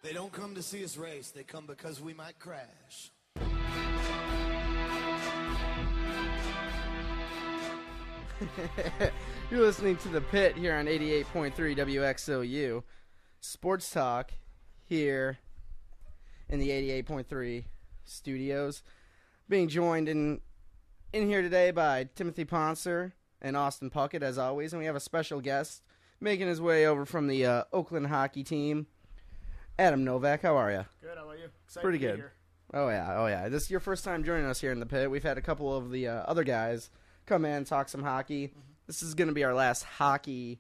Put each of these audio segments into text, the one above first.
They don't come to see us race. They come because we might crash. You're listening to The Pit here on 88.3 WXOU. Sports Talk here in the 88.3 studios. Being joined in here today by Timothy Ponser and Austin Puckett, as always. And we have a special guest making his way over from the Oakland hockey team, Adam Novack. How are you? Good, how about you? Excited Pretty to be good. Here. Oh, yeah. This is your first time joining us here in the Pit. We've had a couple of the other guys come in, talk some hockey. Mm-hmm. This is going to be our last hockey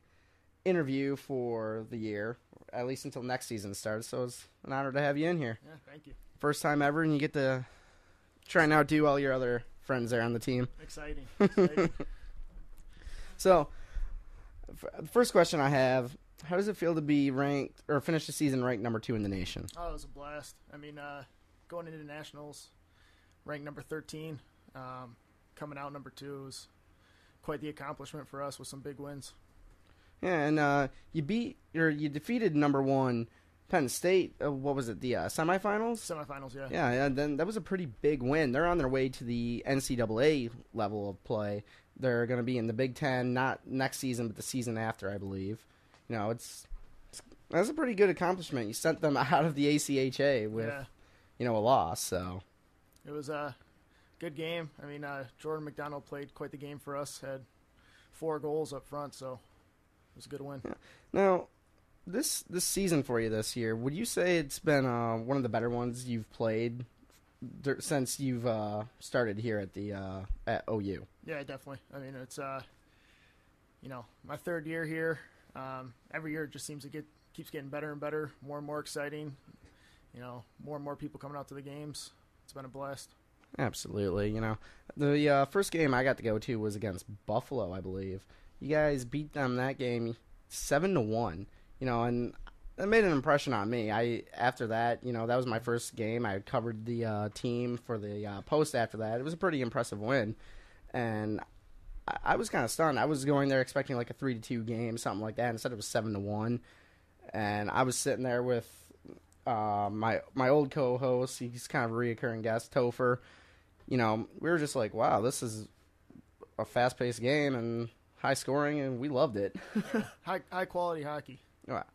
interview for the year, at least until next season starts. So it's an honor to have you in here. Yeah, thank you. First time ever, and you get to try and outdo all your other friends there on the team. Exciting. So, the first question I have, how does it feel to be ranked, or finish the season ranked number 2 in the nation? Oh, it was a blast. I mean, going into Nationals, ranked number 13, coming out number 2 was quite the accomplishment for us with some big wins. Yeah, and you defeated number 1 Penn State. What was it? The semifinals? Semifinals, yeah. Yeah, and then that was a pretty big win. They're on their way to the NCAA level of play. They're going to be in the Big Ten, not next season, but the season after, I believe. You know, that's a pretty good accomplishment. You sent them out of the ACHA with, a loss. So it was a good game. I mean, Jordan McDonald played quite the game for us. Had 4 goals up front, so it was a good win. Yeah. Now, this season for you this year, would you say it's been one of the better ones you've played since you've started here at OU? Yeah, definitely. I mean, it's my 3rd year here. Every year it just seems to keeps getting better and better, more and more exciting. More and more people coming out to the games. It's been a blast. Absolutely. The first game I got to go to was against Buffalo, I believe. You guys beat them that game 7-1. And it made an impression on me. After that, that was my first game. I covered the team for the Post after that. It was a pretty impressive win, and I was kind of stunned. I was going there expecting like a 3-2 game, something like that. Instead, it was 7-1, and I was sitting there with my old co-host. He's kind of a reoccurring guest, Topher. We were just like, wow, this is a fast-paced game and high scoring, and we loved it. High quality hockey. Wow.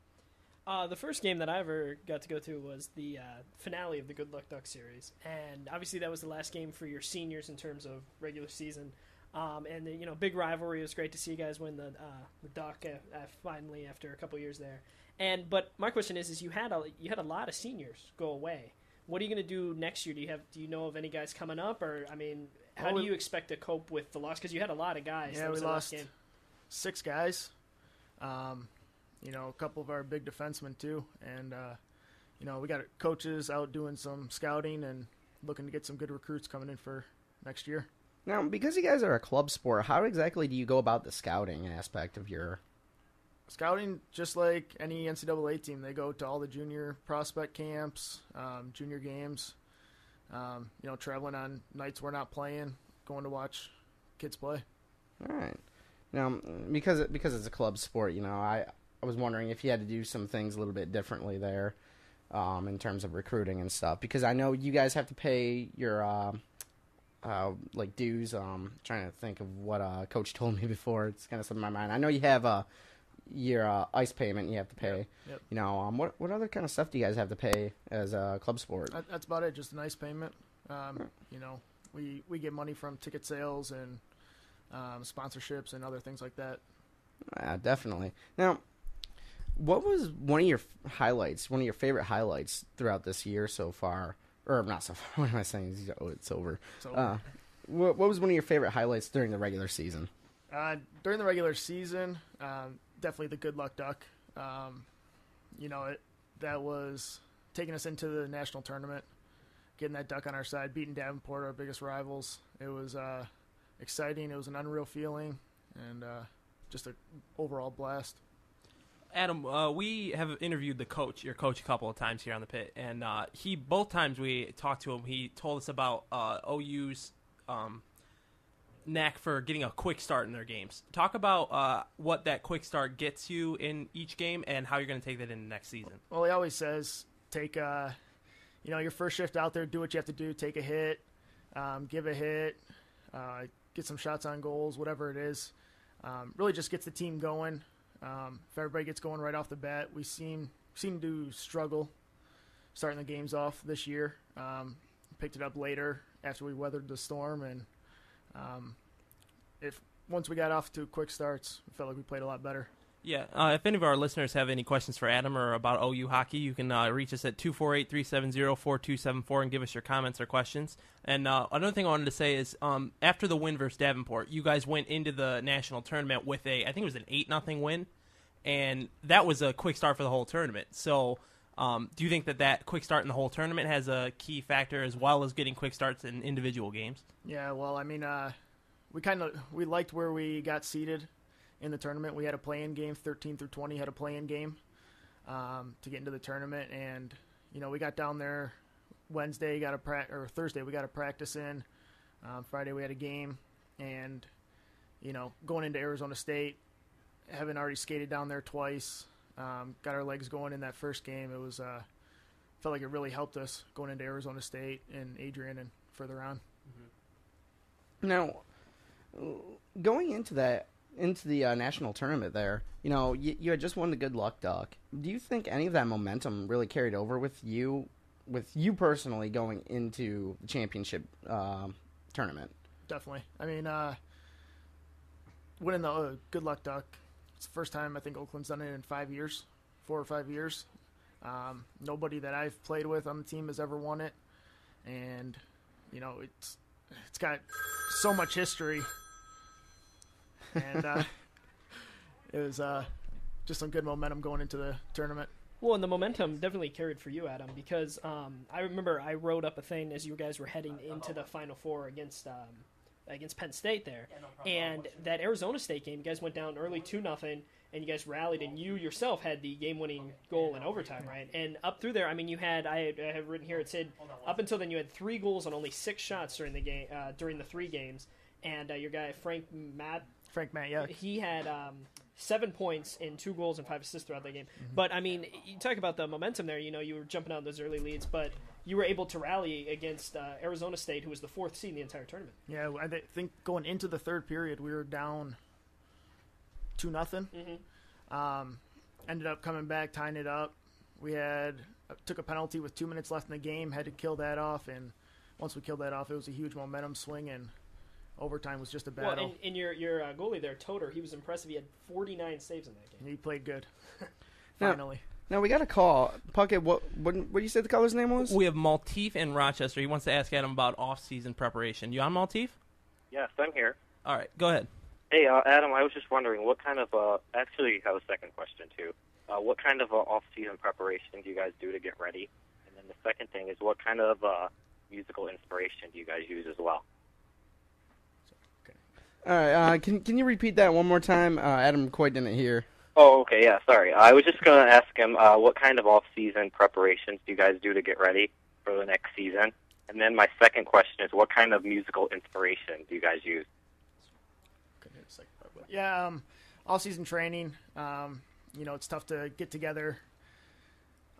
The first game that I ever got to go to was the finale of the Good Luck Duck series, and obviously that was the last game for your seniors in terms of regular season. And big rivalry. It was great to see you guys win the Duck finally after a couple years there. But my question is you had a lot of seniors go away. What are you going to do next year? Do you know of any guys coming up, or how do you expect to cope with the loss? Because you had a lot of guys. Yeah, we lost 6 guys. A couple of our big defensemen too, and we got coaches out doing some scouting and looking to get some good recruits coming in for next year. Now, because you guys are a club sport, how exactly do you go about the scouting aspect of your scouting? Just like any NCAA team, they go to all the junior prospect camps, junior games. Traveling on nights we're not playing, going to watch kids play. All right. Now, because it's a club sport, I was wondering if you had to do some things a little bit differently there, in terms of recruiting and stuff. Because I know you guys have to pay your dues. Trying to think of what Coach told me before. It's kind of slipped my mind. I know you have your ice payment you have to pay. Yep. What other kind of stuff do you guys have to pay as a club sport? That's about it. Just an ice payment. We get money from ticket sales and sponsorships and other things like that. Definitely. Now, what was one of your favorite highlights throughout this year so far? Or not so far. What am I saying? It's over. It's over. What was one of your favorite highlights during the regular season? During the regular season, definitely the Good Luck Duck. That was taking us into the national tournament, getting that duck on our side, beating Davenport, our biggest rivals. It was exciting. It was an unreal feeling, and just an overall blast. Adam, we have interviewed your coach a couple of times here on the Pit, and both times we talked to him, he told us about OU's knack for getting a quick start in their games. Talk about what that quick start gets you in each game and how you're going to take that into next season. Well, he always says, take your first shift out there, do what you have to do, take a hit, give a hit, get some shots on goals, whatever it is. Really just gets the team going. If everybody gets going right off the bat, we seem to struggle starting the games off this year. Picked it up later after we weathered the storm, and once we got off to quick starts, we felt like we played a lot better. Yeah, if any of our listeners have any questions for Adam or about OU hockey, you can reach us at 248-370-4274 and give us your comments or questions. And another thing I wanted to say is after the win versus Davenport, you guys went into the national tournament with I think it was an 8-0 win, and that was a quick start for the whole tournament. So do you think that quick start in the whole tournament has a key factor as well as getting quick starts in individual games? Yeah, well, I mean, we liked where we got seated in the tournament. We had a play-in game, 13 through 20 had a play-in game to get into the tournament, and we got down there Thursday. We got a practice in. Friday we had a game, and going into Arizona State, having already skated down there twice, got our legs going in that first game. It was felt like it really helped us going into Arizona State and Adrian and further on. Now, going into the national tournament there, you had just won the Good Luck Duck. Do you think any of that momentum really carried over with you personally going into the championship tournament? Definitely. I mean, winning the Good Luck Duck, it's the first time I think Oakland's done it in 4 or 5 years. Nobody that I've played with on the team has ever won it, and it's got so much history. And it was just some good momentum going into the tournament. Well, and the momentum definitely carried for you, Adam, because I remember I wrote up a thing as you guys were heading into the Final Four against Penn State there. And that Arizona State game, you guys went down early 2-0, and you guys rallied, and you yourself had the game-winning goal in overtime, right? And up through there, I mean, I have written here, it said up until then you had 3 goals on only 6 shots during the game, during the 3 games. And your guy, Frank Matt, yeah. He had 7 points and 2 goals and 5 assists throughout that game. Mm-hmm. But, I mean, you talk about the momentum there. You were jumping out those early leads, but you were able to rally against Arizona State, who was the 4th seed in the entire tournament. Yeah, I think going into the third period, we were down 2-0. Mm-hmm. Ended up coming back, tying it up. We took a penalty with 2 minutes left in the game, had to kill that off, and once we killed that off, it was a huge momentum swing, and overtime was just a battle. Well, and your goalie there, Toter, he was impressive. He had 49 saves in that game. He played good. Finally. Now we got a call. Puckett, what do you say the caller's name was? We have Malteef in Rochester. He wants to ask Adam about off-season preparation. You on, Malteef? Yes, I'm here. All right, go ahead. Hey, Adam, I was just wondering what kind of, actually I have a second question too. What kind of off-season preparation do you guys do to get ready? And then the second thing is what kind of musical inspiration do you guys use as well? All right, can you repeat that one more time? Adam quite didn't hear. Oh, okay, yeah, sorry. I was just going to ask him what kind of off-season preparations do you guys do to get ready for the next season? And then my second question is what kind of musical inspiration do you guys use? Yeah, all-season training. It's tough to get together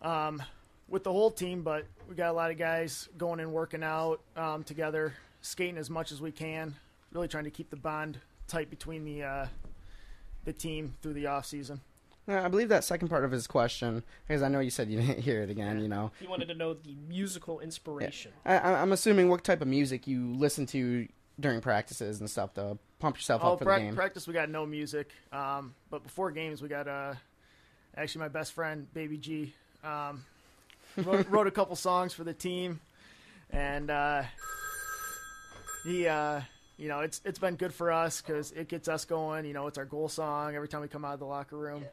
with the whole team, but we got a lot of guys going and working out together, skating as much as we can. Really trying to keep the bond tight between the team through the off season. I believe that second part of his question, because I know you said you didn't hear it again. He wanted to know the musical inspiration. Yeah. I'm assuming what type of music you listen to during practices and stuff to pump yourself up for the game. Practice we got no music, but before games we got actually my best friend Baby G wrote a couple songs for the team, and he. It's been good for us because it gets us going. It's our goal song every time we come out of the locker room.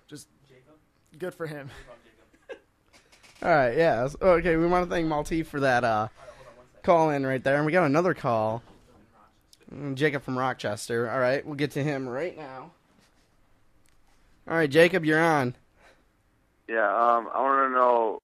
Just good for him. All right, yeah. Okay, we want to thank Malteef for that call in right there. And we got another call. Jacob from Rochester. All right, we'll get to him right now. All right, Jacob, you're on. Yeah, I want to know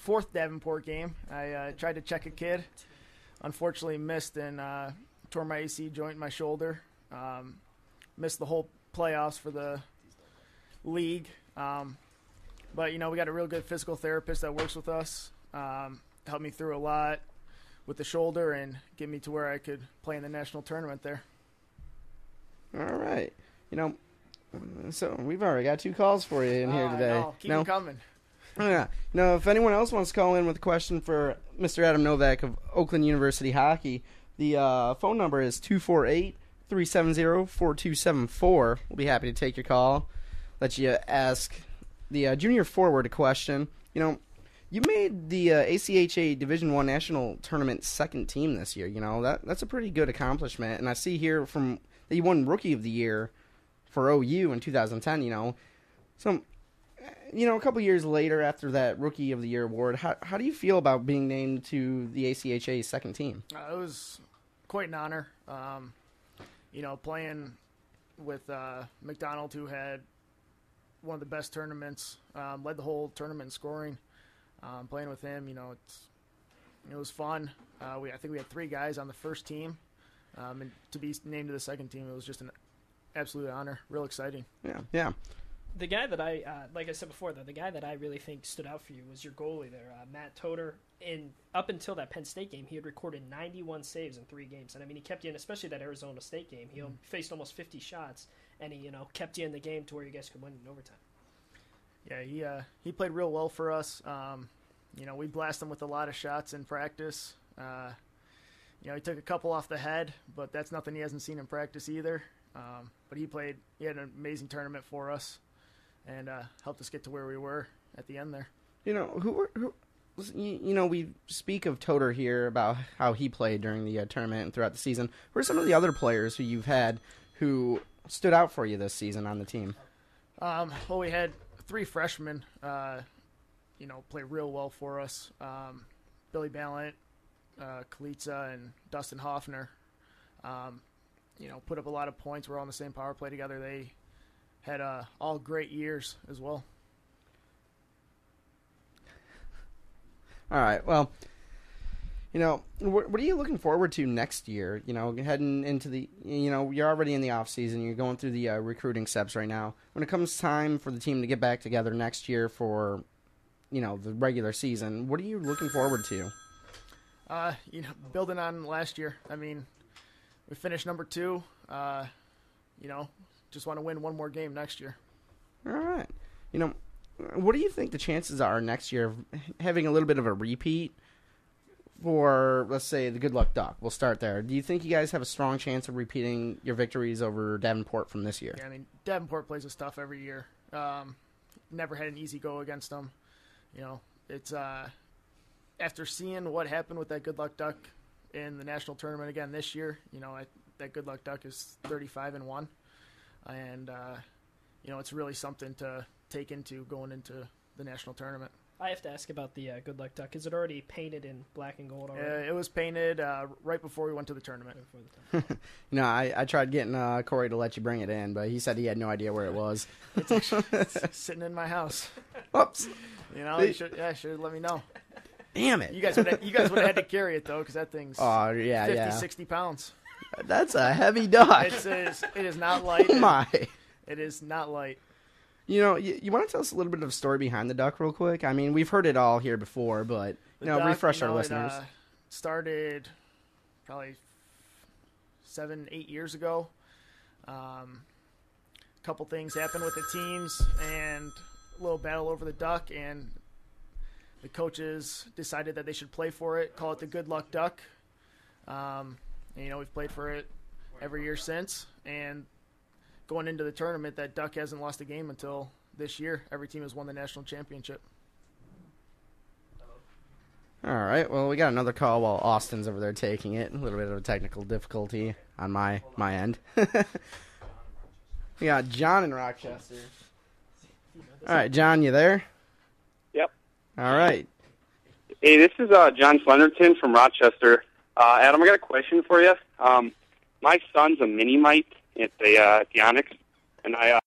fourth Davenport game. I tried to check a kid. Unfortunately missed and tore my AC joint in my shoulder. Missed the whole playoffs for the league. But, we got a real good physical therapist that works with us. Helped me through a lot with the shoulder and get me to where I could play in the national tournament there. All right. So we've already got 2 calls for you in here today. Keep them coming. Yeah. If anyone else wants to call in with a question for Mr. Adam Novack of Oakland University Hockey, the phone number is 248-370-4274. We'll be happy to take your call. Let you ask the junior forward a question. You made the ACHA Division I National Tournament second team this year. That's a pretty good accomplishment. And I see here that you won Rookie of the Year for OU in 2010. So, a couple years later after that Rookie of the Year award, how do you feel about being named to the ACHA second team? It was quite an honor. Playing with McDonald, who had one of the best tournaments, led the whole tournament in scoring. Playing with him, it was fun. I think we had 3 guys on the first team, and to be named to the second team, it was just an absolute honor. Real exciting. Yeah. The guy that like I said before, the guy that I really think stood out for you was your goalie there, Matt Toder. Up until that Penn State game, he had recorded 91 saves in 3 games, and he kept you in, especially that Arizona State game. He faced almost 50 shots, and he kept you in the game to where you guys could win in overtime. Yeah, he played real well for us. We blasted him with a lot of shots in practice. He took a couple off the head, but that's nothing he hasn't seen in practice either. But he had an amazing tournament for us and helped us get to where we were at the end there. We speak of Toder here about how he played during the tournament and throughout the season. Who are some of the other players who you've had who stood out for you this season on the team? We had 3 freshmen, play real well for us. Billy Ballant, Kalitza, and Dustin Hoffner. Put up a lot of points. We're all on the same power play together. They had all great years as well. All right. Well, what are you looking forward to next year? Heading into the, you're already in the off season. You're going through the recruiting steps right now. When it comes time for the team to get back together next year for, the regular season, what are you looking forward to? Building on last year. We finished number 2. Just want to win one more game next year. All right. What do you think the chances are next year of having a little bit of a repeat for, let's say, the Good Luck Duck? We'll start there. Do you think you guys have a strong chance of repeating your victories over Davenport from this year? Yeah, Davenport plays us tough every year. Never had an easy go against them. It's after seeing what happened with that Good Luck Duck in the national tournament again this year, that Good Luck Duck is 35-1, and it's really something to take into going into the national tournament. I have to ask about the Good Luck Duck. Is it already painted in black and gold already? It was painted right before we went to the tournament. I tried getting Corey to let you bring it in, but he said he had no idea where it was. It's sitting in my house. Whoops. You should have let me know. Damn it. You guys would have had to carry it, though, because that thing's 60 pounds. That's a heavy duck. It is not light. Oh, my. It is not light. You want to tell us a little bit of the story behind the duck real quick? We've heard it all here before, but, refresh our listeners. It started probably 7-8 years ago. A couple things happened with the teams and a little battle over the duck, and the coaches decided that they should play for it, call it the Good Luck Duck. We've played for it every year since, and going into the tournament, that duck hasn't lost a game until this year. Every team has won the national championship. All right. Well, we got another call while Austin's over there taking it. A little bit of a technical difficulty on my end. We got John in Rochester. All right, John, you there? Yep. All right. Hey, this is John Slenderton from Rochester. Adam, I got a question for you. My son's a mini-mite at the Onyx, and I